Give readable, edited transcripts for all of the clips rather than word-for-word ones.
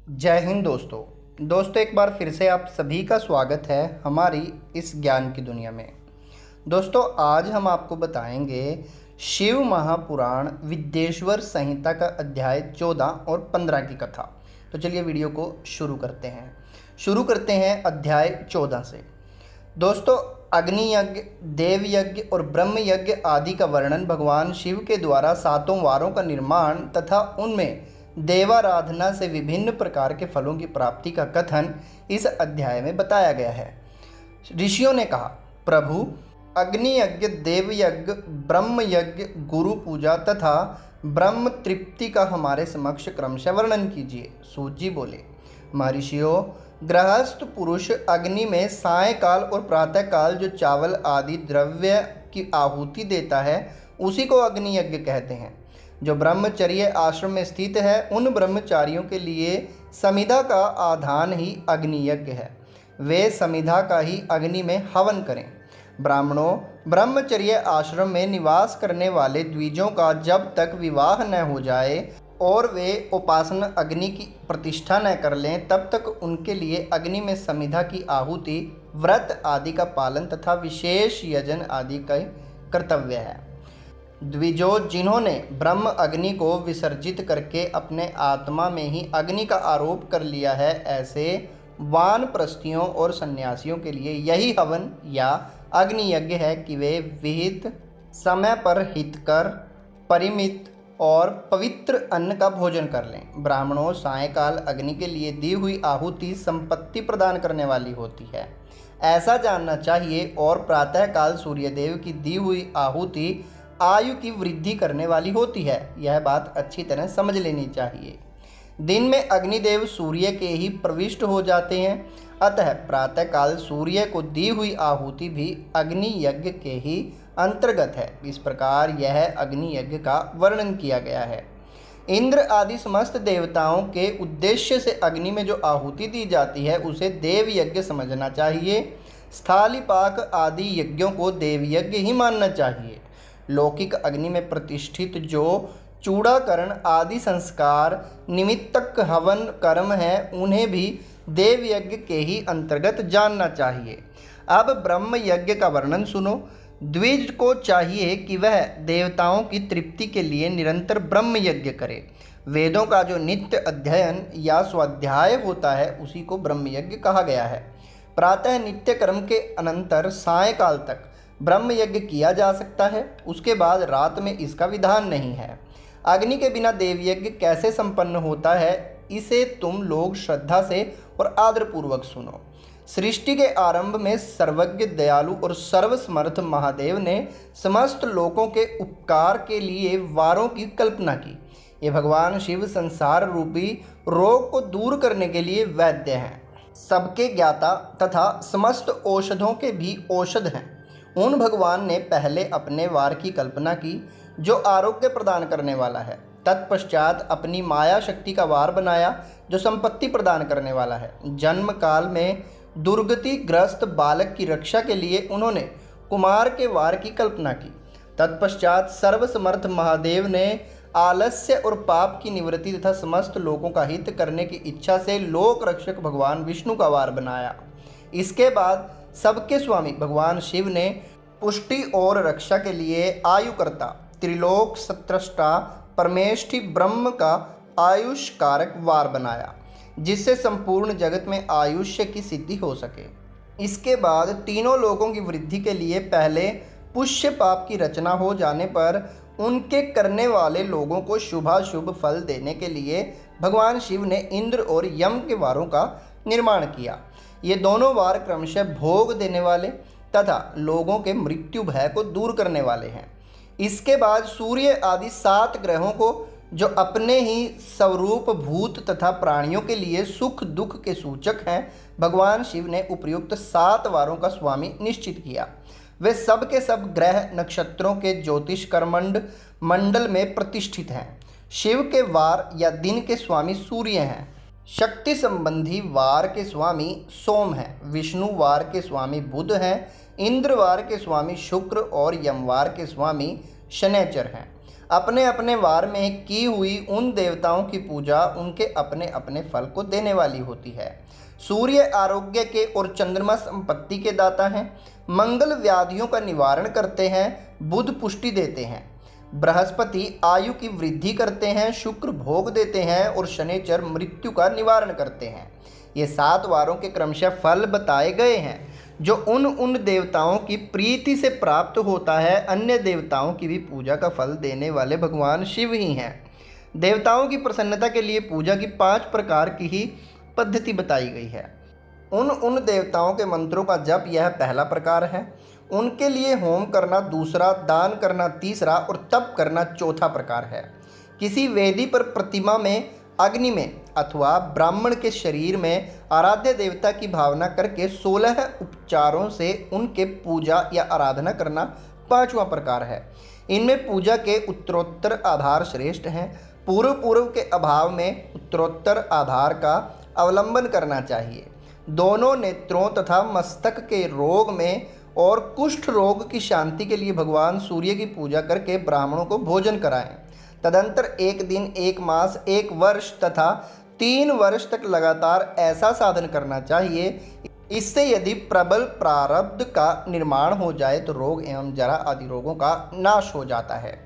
जय हिंद दोस्तों एक बार फिर से आप सभी का स्वागत है हमारी इस ज्ञान की दुनिया में। दोस्तों आज हम आपको बताएंगे शिव महापुराण विद्येश्वर संहिता का अध्याय 14 और 15 की कथा। तो चलिए वीडियो को शुरू करते हैं अध्याय 14 से। दोस्तों अग्नि यज्ञ, देव यज्ञ और ब्रह्म यज्ञ आदि का वर्णन भगवान शिव के द्वारा 7 वारों का निर्माण तथा उनमें देवाराधना से विभिन्न प्रकार के फलों की प्राप्ति का कथन इस अध्याय में बताया गया है। ऋषियों ने कहा, प्रभु अग्नि यज्ञ, देव यज्ञ, ब्रह्म यज्ञ, गुरु पूजा तथा ब्रह्म तृप्ति का हमारे समक्ष क्रमशः वर्णन कीजिए। सूत जी बोले, महर्षियों, गृहस्थ पुरुष अग्नि में सायंकाल और प्रातःकाल जो चावल आदि द्रव्य की आहुति देता है उसी को अग्नि यज्ञ कहते हैं। जो ब्रह्मचर्य आश्रम में स्थित है उन ब्रह्मचारियों के लिए समिधा का आधान ही अग्नि यज्ञ है। वे समिधा का ही अग्नि में हवन करें। ब्राह्मणों, ब्रह्मचर्य आश्रम में निवास करने वाले द्विजों का जब तक विवाह न हो जाए और वे उपासना अग्नि की प्रतिष्ठा न कर लें तब तक उनके लिए अग्नि में समिधा की आहुति, व्रत आदि का पालन तथा विशेष यजन आदि का कर्तव्य है। द्विजों, जिन्होंने ब्रह्म अग्नि को विसर्जित करके अपने आत्मा में ही अग्नि का आरोप कर लिया है, ऐसे वानप्रस्थियों और सन्यासियों के लिए यही हवन या अग्नि यज्ञ है कि वे विहित समय पर हितकर, परिमित और पवित्र अन्न का भोजन कर लें। ब्राह्मणों, सायंकाल अग्नि के लिए दी हुई आहुति संपत्ति प्रदान करने वाली होती है, ऐसा जानना चाहिए, और प्रातःकाल सूर्यदेव की दी हुई आहुति आयु की वृद्धि करने वाली होती है। यह बात अच्छी तरह समझ लेनी चाहिए। दिन में अग्निदेव सूर्य के ही प्रविष्ट हो जाते हैं, अतः प्रातःकाल सूर्य को दी हुई आहुति भी अग्नि यज्ञ के ही अंतर्गत है। इस प्रकार यह अग्नि यज्ञ का वर्णन किया गया है। इंद्र आदि समस्त देवताओं के उद्देश्य से अग्नि में जो आहुति दी जाती है उसे देव यज्ञ समझना चाहिए। स्थालीपाक आदि यज्ञों को देव यज्ञ ही मानना चाहिए। लौकिक अग्नि में प्रतिष्ठित जो चूड़ाकरण आदि संस्कार निमित्तक हवन कर्म है उन्हें भी देव यज्ञ के ही अंतर्गत जानना चाहिए। अब ब्रह्म यज्ञ का वर्णन सुनो। द्विज को चाहिए कि वह देवताओं की तृप्ति के लिए निरंतर ब्रह्म यज्ञ करे। वेदों का जो नित्य अध्ययन या स्वाध्याय होता है उसी को ब्रह्म यज्ञ कहा गया है। प्रातः नित्य कर्म के अनंतर सायंकाल तक ब्रह्म यज्ञ किया जा सकता है, उसके बाद रात में इसका विधान नहीं है। अग्नि के बिना देव यज्ञ कैसे संपन्न होता है, इसे तुम लोग श्रद्धा से और आदरपूर्वक सुनो। सृष्टि के आरंभ में सर्वज्ञ, दयालु और सर्वसमर्थ महादेव ने समस्त लोगों के उपकार के लिए वारों की कल्पना की। ये भगवान शिव संसार रूपी रोग को दूर करने के लिए वैद्य हैं, सबके ज्ञाता तथा समस्त औषधों के भी औषध हैं। उन भगवान ने पहले अपने वार की कल्पना की जो आरोग्य प्रदान करने वाला है। तत्पश्चात अपनी माया शक्ति का वार बनाया जो संपत्ति प्रदान करने वाला है। जन्म काल में दुर्गति ग्रस्त बालक की रक्षा के लिए उन्होंने कुमार के वार की कल्पना की। तत्पश्चात सर्वसमर्थ महादेव ने आलस्य और पाप की निवृत्ति तथा समस्त लोगों का हित करने की इच्छा से लोक रक्षक भगवान विष्णु का वार बनाया। इसके बाद सबके स्वामी भगवान शिव ने पुष्टि और रक्षा के लिए आयुकर्ता, त्रिलोक सत्रष्टा, परमेष्ठि ब्रह्म का आयुष कारक वार बनाया, जिससे संपूर्ण जगत में आयुष्य की सिद्धि हो सके। इसके बाद तीनों लोकों की वृद्धि के लिए पहले पुष्य पाप की रचना हो जाने पर उनके करने वाले लोगों को शुभाशुभ फल देने के लिए भगवान शिव ने इंद्र और यम के वारों का निर्माण किया। ये दोनों वार क्रमशः भोग देने वाले तथा लोगों के मृत्यु भय को दूर करने वाले हैं। इसके बाद सूर्य आदि 7 ग्रहों को जो अपने ही स्वरूप भूत तथा प्राणियों के लिए सुख दुख के सूचक हैं, भगवान शिव ने उपयुक्त 7 वारों का स्वामी निश्चित किया। वे सब के सब ग्रह नक्षत्रों के ज्योतिष कर्मंड मंडल में प्रतिष्ठित हैं। शिव के वार या दिन के स्वामी सूर्य हैं। शक्ति संबंधी वार के स्वामी सोम हैं। विष्णु वार के स्वामी बुध हैं। इंद्र वार के स्वामी शुक्र और यमवार के स्वामी शनैचर हैं। अपने अपने वार में की हुई उन देवताओं की पूजा उनके अपने अपने फल को देने वाली होती है। सूर्य आरोग्य के और चंद्रमा संपत्ति के दाता हैं। मंगल व्याधियों का निवारण करते हैं। बुध पुष्टि देते हैं। बृहस्पति आयु की वृद्धि करते हैं। शुक्र भोग देते हैं और शनिचर मृत्यु का निवारण करते हैं। ये 7 वारों के क्रमशः फल बताए गए हैं जो उन देवताओं की प्रीति से प्राप्त होता है। अन्य देवताओं की भी पूजा का फल देने वाले भगवान शिव ही हैं। देवताओं की प्रसन्नता के लिए पूजा की 5 प्रकार की ही पद्धति बताई गई है। उन देवताओं के मंत्रों का जप यह पहला प्रकार है। उनके लिए होम करना दूसरा, दान करना तीसरा और तप करना चौथा प्रकार है। किसी वेदी पर, प्रतिमा में, अग्नि में अथवा ब्राह्मण के शरीर में आराध्य देवता की भावना करके 16 उपचारों से उनके पूजा या आराधना करना 5वां प्रकार है। इनमें पूजा के उत्तरोत्तर आधार श्रेष्ठ हैं। पूर्व के अभाव में उत्तरोत्तर आधार का अवलंबन करना चाहिए। दोनों नेत्रों तथा मस्तक के रोग में और कुष्ठ रोग की शांति के लिए भगवान सूर्य की पूजा करके ब्राह्मणों को भोजन कराएं। तदंतर 1 दिन, 1 मास, 1 वर्ष तथा 3 वर्ष तक लगातार ऐसा साधन करना चाहिए। इससे यदि प्रबल प्रारब्ध का निर्माण हो जाए तो रोग एवं जरा आदि रोगों का नाश हो जाता है।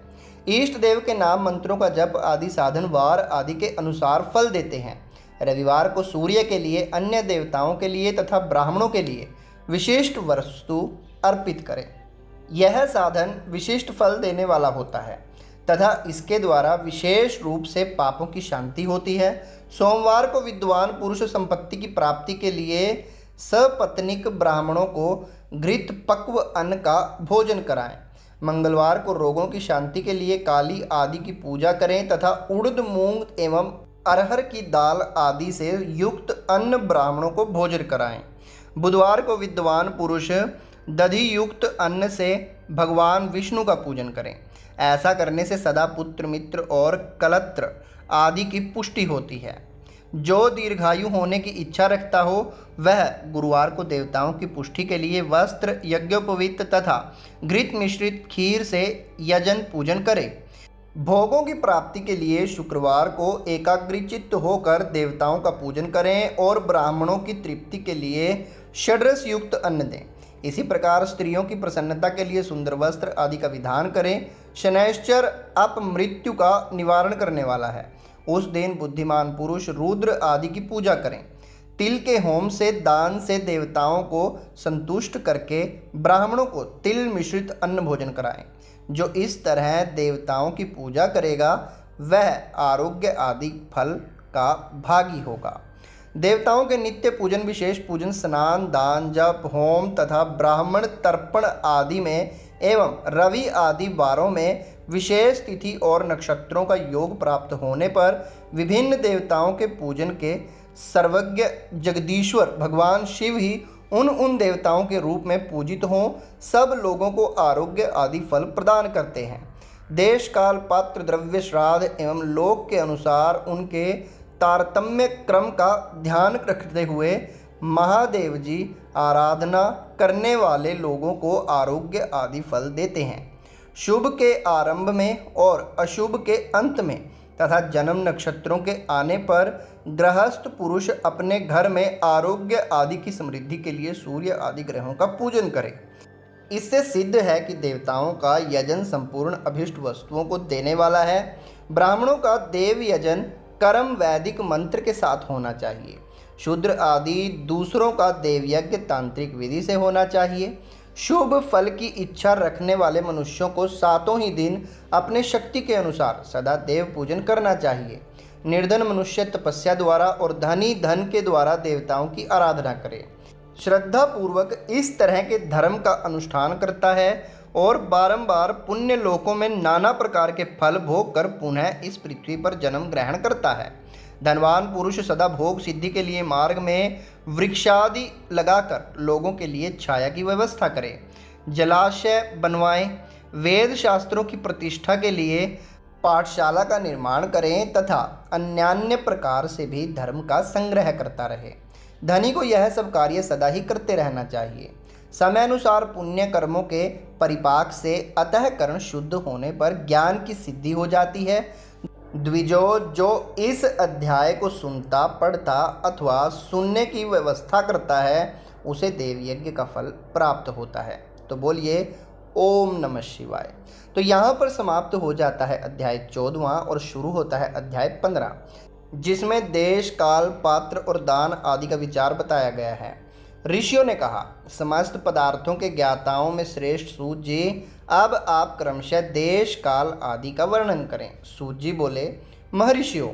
इष्ट देव के नाम, मंत्रों का जप आदि साधन वार आदि के अनुसार फल देते हैं। रविवार को सूर्य के लिए, अन्य देवताओं के लिए तथा ब्राह्मणों के लिए विशिष्ट वस्तु अर्पित करें। यह साधन विशिष्ट फल देने वाला होता है तथा इसके द्वारा विशेष रूप से पापों की शांति होती है। सोमवार को विद्वान पुरुष संपत्ति की प्राप्ति के लिए सपत्नीक ब्राह्मणों को घृत पक्व अन्न का भोजन कराएं। मंगलवार को रोगों की शांति के लिए काली आदि की पूजा करें तथा उड़द, मूंग एवं अरहर की दाल आदि से युक्त अन्न ब्राह्मणों को भोजन कराएं। बुधवार को विद्वान पुरुष दधि युक्त अन्न से भगवान विष्णु का पूजन करें। ऐसा करने से सदा पुत्र, मित्र और कलत्र आदि की पुष्टि होती है। जो दीर्घायु होने की इच्छा रखता हो वह गुरुवार को देवताओं की पुष्टि के लिए वस्त्र, यज्ञोपवीत तथा घृत मिश्रित खीर से यजन पूजन करे। भोगों की प्राप्ति के लिए शुक्रवार को एकाग्रचित्त होकर देवताओं का पूजन करें और ब्राह्मणों की तृप्ति के लिए षड्रस युक्त अन्न दें। इसी प्रकार स्त्रियों की प्रसन्नता के लिए सुंदर वस्त्र आदि का विधान करें। शनैश्चर अपमृत्यु का निवारण करने वाला है। उस दिन बुद्धिमान पुरुष रुद्र आदि की पूजा करें। तिल के होम से, दान से देवताओं को संतुष्ट करके ब्राह्मणों को तिल मिश्रित अन्न भोजन कराएं। जो इस तरह देवताओं की पूजा करेगा वह आरोग्य आदि फल का भागी होगा। देवताओं के नित्य पूजन, विशेष पूजन, स्नान, दान, जप, होम तथा ब्राह्मण तर्पण आदि में एवं रवि आदि वारों में विशेष तिथि और नक्षत्रों का योग प्राप्त होने पर विभिन्न देवताओं के पूजन के सर्वज्ञ जगदीश्वर भगवान शिव ही उन देवताओं के रूप में पूजित हों। सब लोगों को आरोग्य आदि फल प्रदान करते हैं। देश काल, पात्र, द्रव्य, श्राद्ध एवं लोक के अनुसार उनके तारतम्य क्रम का ध्यान रखते हुए महादेव जी आराधना करने वाले लोगों को आरोग्य आदि फल देते हैं। शुभ के आरंभ में और अशुभ के अंत में तथा जन्म नक्षत्रों के आने पर गृहस्थ पुरुष अपने घर में आरोग्य आदि की समृद्धि के लिए सूर्य आदि ग्रहों का पूजन करे। इससे सिद्ध है कि देवताओं का यजन संपूर्ण अभिष्ट वस्तुओं को देने वाला है। ब्राह्मणों का देव यजन कर्म वैदिक मंत्र के साथ होना चाहिए। शूद्र आदि दूसरों का देवयज्ञ तांत्रिक विधि से होना चाहिए। शुभ फल की इच्छा रखने वाले मनुष्यों को 7 ही दिन अपने शक्ति के अनुसार सदा देव पूजन करना चाहिए। निर्धन मनुष्य तपस्या द्वारा और धनी धन के द्वारा देवताओं की आराधना करे। श्रद्धा पूर्वक इस तरह के धर्म का अनुष्ठान करता है और बारंबार पुण्य लोकों में नाना प्रकार के फल भोग कर पुनः इस पृथ्वी पर जन्म ग्रहण करता है। धनवान पुरुष सदा भोग सिद्धि के लिए मार्ग में वृक्षादि लगाकर लोगों के लिए छाया की व्यवस्था करे। जलाशय बनवाएं। वेद शास्त्रों की प्रतिष्ठा के लिए पाठशाला का निर्माण करें तथा अन्यान्य प्रकार से भी धर्म का संग्रह करता रहे। धनी को यह सब कार्य सदा ही करते रहना चाहिए। समयानुसार पुण्य कर्मों के परिपाक से अतःकरण शुद्ध होने पर ज्ञान की सिद्धि हो जाती है। द्विजो, जो इस अध्याय को सुनता, पढ़ता अथवा सुनने की व्यवस्था करता है उसे देव यज्ञ का फल प्राप्त होता है। तो बोलिए ओम नमः शिवाय। तो यहाँ पर समाप्त हो जाता है अध्याय 14वां और शुरू होता है अध्याय 15, जिसमें देश, काल, पात्र और दान आदि का विचार बताया गया है। ऋषियों ने कहा, समस्त पदार्थों के ज्ञाताओं में श्रेष्ठ सूत जी, अब आप क्रमशः देश, काल आदि का वर्णन करें। सूत जी बोले, महर्षियों,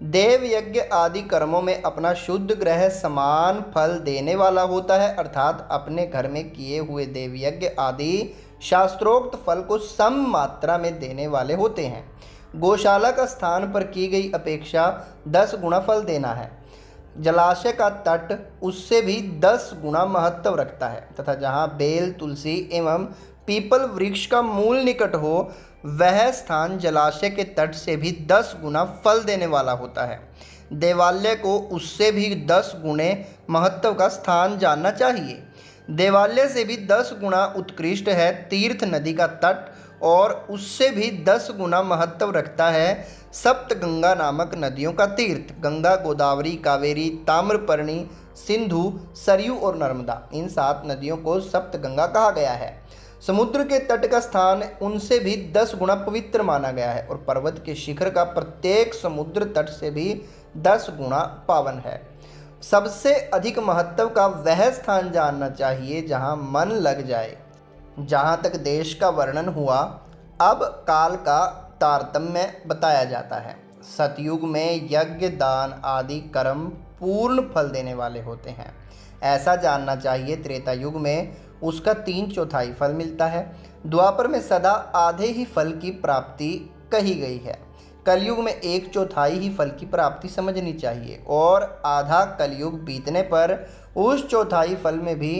देव यज्ञ आदि कर्मों में अपना शुद्ध ग्रह समान फल देने वाला होता है, अर्थात अपने घर में किए हुए देव यज्ञ आदि शास्त्रोक्त फल को सम मात्रा में देने वाले होते हैं। गौशाला का स्थान पर की गई अपेक्षा 10 गुना फल देना है। जलाशय का तट उससे भी 10 गुना महत्व रखता है तथा जहाँ बेल, तुलसी एवं पीपल वृक्ष का मूल निकट हो वह स्थान जलाशय के तट से भी 10 गुना फल देने वाला होता है। देवालय को उससे भी 10 गुणे महत्व का स्थान जानना चाहिए। देवालय से भी 10 गुना उत्कृष्ट है तीर्थ नदी का तट, और उससे भी 10 गुना महत्व रखता है सप्तगंगा नामक नदियों का तीर्थ। गंगा, गोदावरी, कावेरी, ताम्रपर्णी, सिंधु, सरयू और नर्मदा, इन 7 नदियों को सप्तगंगा कहा गया है। समुद्र के तट का स्थान उनसे भी 10 गुना पवित्र माना गया है, और पर्वत के शिखर का प्रत्येक समुद्र तट से भी 10 गुना पावन है। सबसे अधिक महत्व का वह स्थान जानना चाहिए जहाँ मन लग जाए। जहाँ तक देश का वर्णन हुआ, अब काल का तारतम्य बताया जाता है। सतयुग में यज्ञ, दान आदि कर्म पूर्ण फल देने वाले होते हैं, ऐसा जानना चाहिए। त्रेता युग में उसका 3/4 फल मिलता है। द्वापर में सदा आधे ही फल की प्राप्ति कही गई है। कलयुग में 1/4 ही फल की प्राप्ति समझनी चाहिए, और आधा कलयुग बीतने पर उस 1/4 फल में भी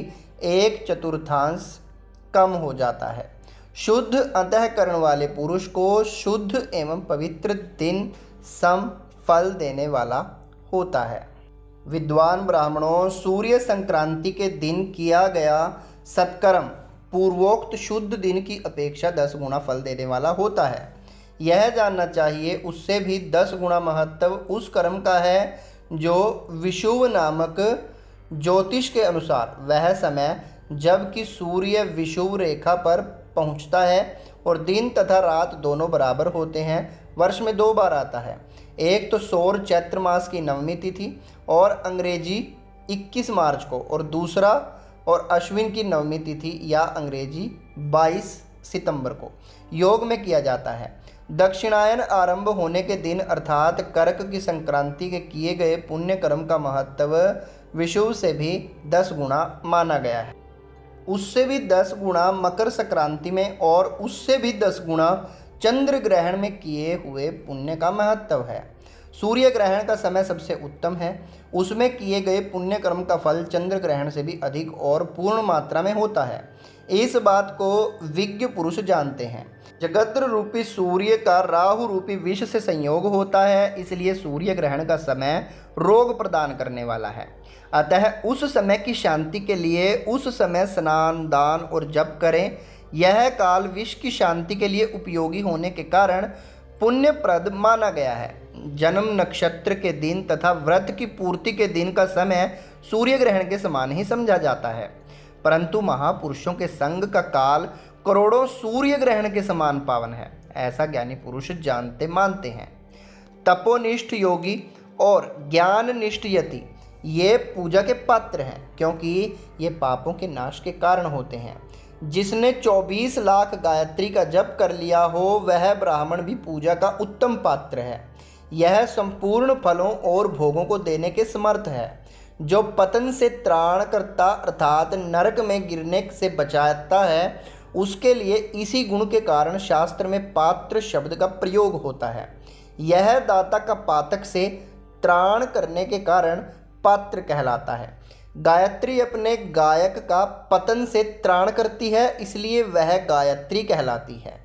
1/4 कम हो जाता है। शुद्ध अंतःकरण वाले पुरुष को शुद्ध एवं पवित्र दिन सम फल देने वाला होता है। विद्वान ब्राह्मणों, सूर्य संक्रांति के दिन किया गया सत्कर्म पूर्वोक्त शुद्ध दिन की अपेक्षा 10 गुना फल देने वाला होता है। यह जानना चाहिए उससे भी 10 गुना महत्व उस कर्म का है जो विषुव नामक ज्योतिष के अनुसार वह समय जबकि सूर्य विषुव रेखा पर पहुंचता है और दिन तथा रात दोनों बराबर होते हैं, वर्ष में 2 बार आता है। एक तो सौर चैत्र मास की 9वीं तिथि और अंग्रेजी 21 मार्च को, और दूसरा और अश्विन की 9वीं तिथि या अंग्रेजी 22 सितंबर को योग में किया जाता है। दक्षिणायन आरंभ होने के दिन अर्थात कर्क की संक्रांति के किए गए पुण्य कर्म का महत्व विषुव से भी 10 गुना माना गया है। उससे भी 10 गुना मकर संक्रांति में और उससे भी 10 गुना चंद्र ग्रहण में किए हुए पुण्य का महत्व है। सूर्य ग्रहण का समय सबसे उत्तम है, उसमें किए गए पुण्य कर्म का फल चंद्र ग्रहण से भी अधिक और पूर्ण मात्रा में होता है। इस बात को विज्ञ पुरुष जानते हैं। जगत्र रूपी सूर्य का राहु रूपी विष से संयोग होता है, इसलिए सूर्य ग्रहण का समय रोग प्रदान करने वाला है। अतः उस समय की शांति के लिए उस समय स्नान, दान और जप करें। यह काल विष की शांति के लिए उपयोगी होने के कारण पुण्यप्रद माना गया है। जन्म नक्षत्र के दिन तथा व्रत की पूर्ति के दिन का समय सूर्य ग्रहण के समान ही समझा जाता है, परंतु महापुरुषों के संग का काल करोड़ों सूर्य ग्रहण के समान पावन है, ऐसा ज्ञानी पुरुष जानते मानते हैं। तपोनिष्ठ योगी और ज्ञाननिष्ठ यति ये पूजा के पात्र हैं, क्योंकि ये पापों के नाश के कारण होते हैं। जिसने 24 लाख गायत्री का जप कर लिया हो वह ब्राह्मण भी पूजा का उत्तम पात्र है। यह संपूर्ण फलों और भोगों को देने के समर्थ है। जो पतन से त्राण करता अर्थात नरक में गिरने से बचाता है, उसके लिए इसी गुण के कारण शास्त्र में पात्र शब्द का प्रयोग होता है। यह दाता का पातक से त्राण करने के कारण पात्र कहलाता है। गायत्री अपने गायक का पतन से त्राण करती है, इसलिए वह गायत्री कहलाती है।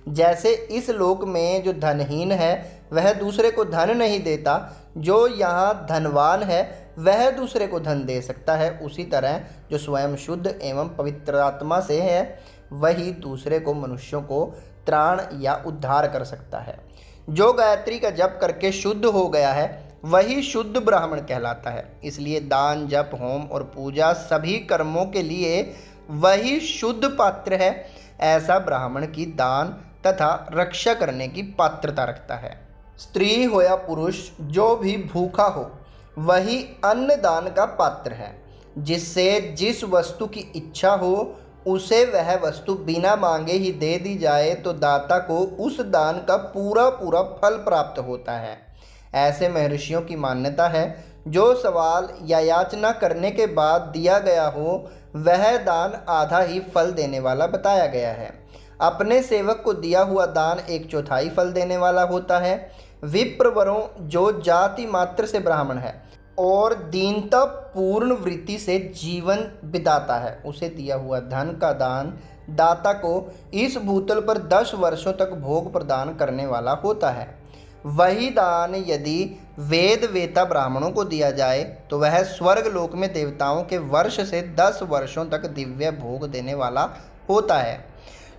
जैसे इस लोक में जो धनहीन है वह दूसरे को धन नहीं देता, जो यहाँ धनवान है वह दूसरे को धन दे सकता है, उसी तरह जो स्वयं शुद्ध एवं पवित्र आत्मा से है वही दूसरे को मनुष्यों को त्राण या उद्धार कर सकता है। जो गायत्री का जप करके शुद्ध हो गया है वही शुद्ध ब्राह्मण कहलाता है। इसलिए दान, जप, होम और पूजा सभी कर्मों के लिए वही शुद्ध पात्र है। ऐसा ब्राह्मण की दान तथा रक्षा करने की पात्रता रखता है। स्त्री हो या पुरुष जो भी भूखा हो वही अन्न दान का पात्र है। जिससे जिस वस्तु की इच्छा हो उसे वह वस्तु बिना मांगे ही दे दी जाए तो दाता को उस दान का पूरा पूरा फल प्राप्त होता है। ऐसे महर्षियों की मान्यता है जो सवाल या याचना करने के बाद दिया गया हो वह दान आधा ही फल देने वाला बताया गया है। अपने सेवक को दिया हुआ दान 1/4 फल देने वाला होता है। विप्रवरों जो जाति मात्र से ब्राह्मण है और दीनता पूर्ण वृत्ति से जीवन बिताता है उसे दिया हुआ धन का दान दाता को इस भूतल पर 10 वर्षों तक भोग प्रदान करने वाला होता है। वही दान यदि वेद वेता ब्राह्मणों को दिया जाए तो वह स्वर्ग लोक में देवताओं के वर्ष से 10 वर्षों तक दिव्य भोग देने वाला होता है।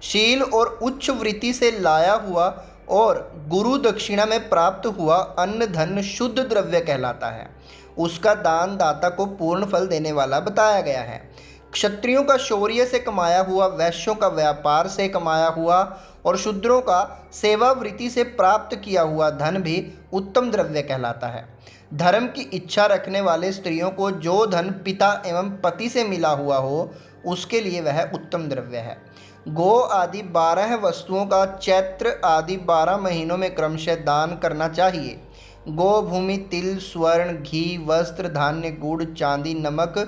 शील और उच्च वृत्ति से लाया हुआ और गुरु दक्षिणा में प्राप्त हुआ अन्न धन शुद्ध द्रव्य कहलाता है। उसका दान दाता को पूर्ण फल देने वाला बताया गया है। क्षत्रियों का शौर्य से कमाया हुआ, वैश्यों का व्यापार से कमाया हुआ और शूद्रों का सेवा वृत्ति से प्राप्त किया हुआ धन भी उत्तम द्रव्य कहलाता है। धर्म की इच्छा रखने वाले स्त्रियों को जो धन पिता एवं पति से मिला हुआ हो उसके लिए वह उत्तम द्रव्य है। गो आदि 12 वस्तुओं का चैत्र आदि 12 महीनों में क्रमशः दान करना चाहिए। गो, भूमि, तिल, स्वर्ण, घी, वस्त्र, धान्य, गुड़, चांदी, नमक,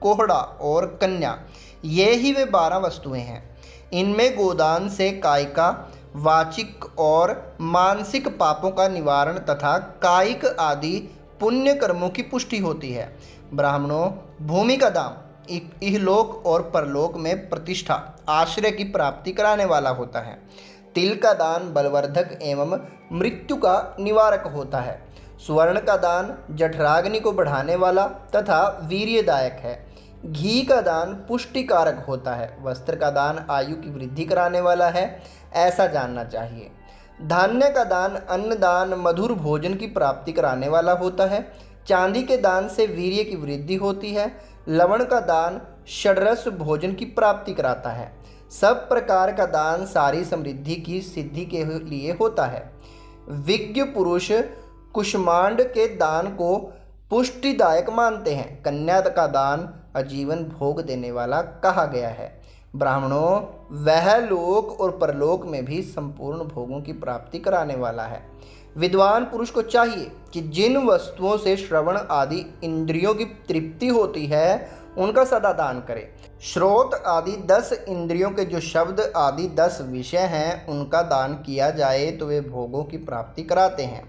कोहड़ा और कन्या, ये ही वे 12 वस्तुएं हैं। इनमें गोदान से कायिका, वाचिक और मानसिक पापों का निवारण तथा कायिक आदि पुण्य कर्मों की पुष्टि होती है। ब्राह्मणों, भूमि का दान इहलोक और परलोक में प्रतिष्ठा, आश्रय की प्राप्ति कराने वाला होता है। तिल का दान बलवर्धक एवं मृत्यु का निवारक होता है। स्वर्ण का दान जठराग्नि को बढ़ाने वाला तथा वीर्यदायक है। घी का दान पुष्टिकारक होता है। वस्त्र का दान आयु की वृद्धि कराने वाला है, ऐसा जानना चाहिए। धान्य का दान अन्नदान मधुर भोजन की प्राप्ति कराने वाला होता है। चांदी के दान से वीर्य की वृद्धि होती है। लवण का दान षड्रस भोजन की प्राप्ति कराता है। सब प्रकार का दान सारी समृद्धि की सिद्धि के लिए होता है। विज्ञ पुरुष कुष्मांड के दान को पुष्टिदायक मानते हैं। कन्या का दान आजीवन भोग देने वाला कहा गया है। ब्राह्मणों, वह लोक और परलोक में भी संपूर्ण भोगों की प्राप्ति कराने वाला है। विद्वान पुरुष को चाहिए कि जिन वस्तुओं से श्रवण आदि इंद्रियों की तृप्ति होती है उनका सदा दान करे। श्रोत आदि 10 इंद्रियों के जो शब्द आदि 10 विषय हैं उनका दान किया जाए तो वे भोगों की प्राप्ति कराते हैं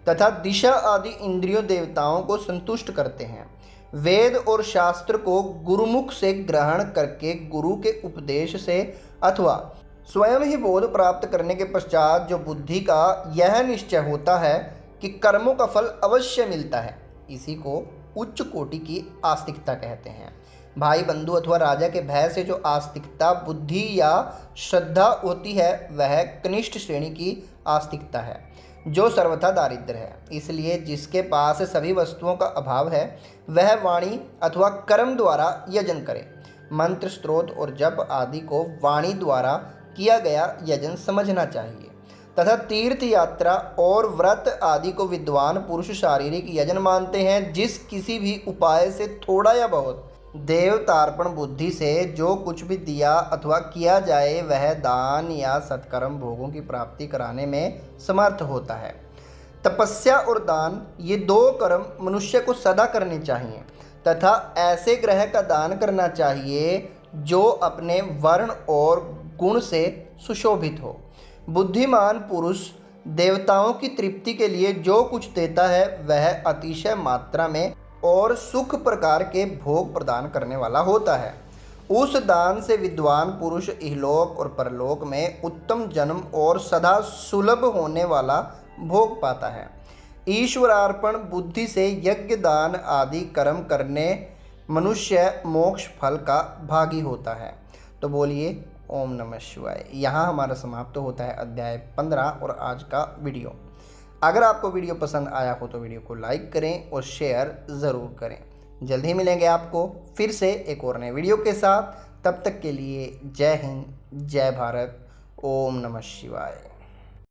तथा दिशा आदि इंद्रियों देवताओं को संतुष्ट करते हैं। वेद और शास्त्र को गुरुमुख से ग्रहण करके गुरु के उपदेश से अथवा स्वयं ही बोध प्राप्त करने के पश्चात जो बुद्धि का यह निश्चय होता है कि कर्मों का फल अवश्य मिलता है, इसी को उच्च कोटि की आस्तिकता कहते हैं। भाई बंधु अथवा राजा के भय से जो आस्तिकता बुद्धि या श्रद्धा होती है वह कनिष्ठ श्रेणी की आस्तिकता है जो सर्वथा दारिद्र है। इसलिए जिसके पास सभी वस्तुओं का अभाव है वह वाणी अथवा कर्म द्वारा यजन करे। मंत्र, स्तोत्र और जप आदि को वाणी द्वारा किया गया यजन समझना चाहिए तथा तीर्थ यात्रा और व्रत आदि को विद्वान पुरुष शारीरिक यजन मानते हैं। जिस किसी भी उपाय से थोड़ा या बहुत देवतार्पण बुद्धि से जो कुछ भी दिया अथवा किया जाए वह दान या सत्कर्म भोगों की प्राप्ति कराने में समर्थ होता है। तपस्या और दान ये 2 कर्म मनुष्य को सदा करने चाहिए तथा ऐसे ग्रह का दान करना चाहिए जो अपने वर्ण और गुण से सुशोभित हो। बुद्धिमान पुरुष देवताओं की तृप्ति के लिए जो कुछ देता है वह अतिशय मात्रा में और सुख प्रकार के भोग प्रदान करने वाला होता है। उस दान से विद्वान पुरुष इहलोक और परलोक में उत्तम जन्म और सदा सुलभ होने वाला भोग पाता है। ईश्वरार्पण बुद्धि से यज्ञ दान आदि कर्म करने मनुष्य मोक्ष फल का भागी होता है। तो बोलिए ओम नमः शिवाय। यहाँ हमारा समाप्त होता है अध्याय 15 और आज का वीडियो। अगर आपको वीडियो पसंद आया हो तो वीडियो को लाइक करें और शेयर ज़रूर करें। जल्द ही मिलेंगे आपको फिर से एक और नए वीडियो के साथ। तब तक के लिए जय हिंद, जय भारत, ओम नमः शिवाय।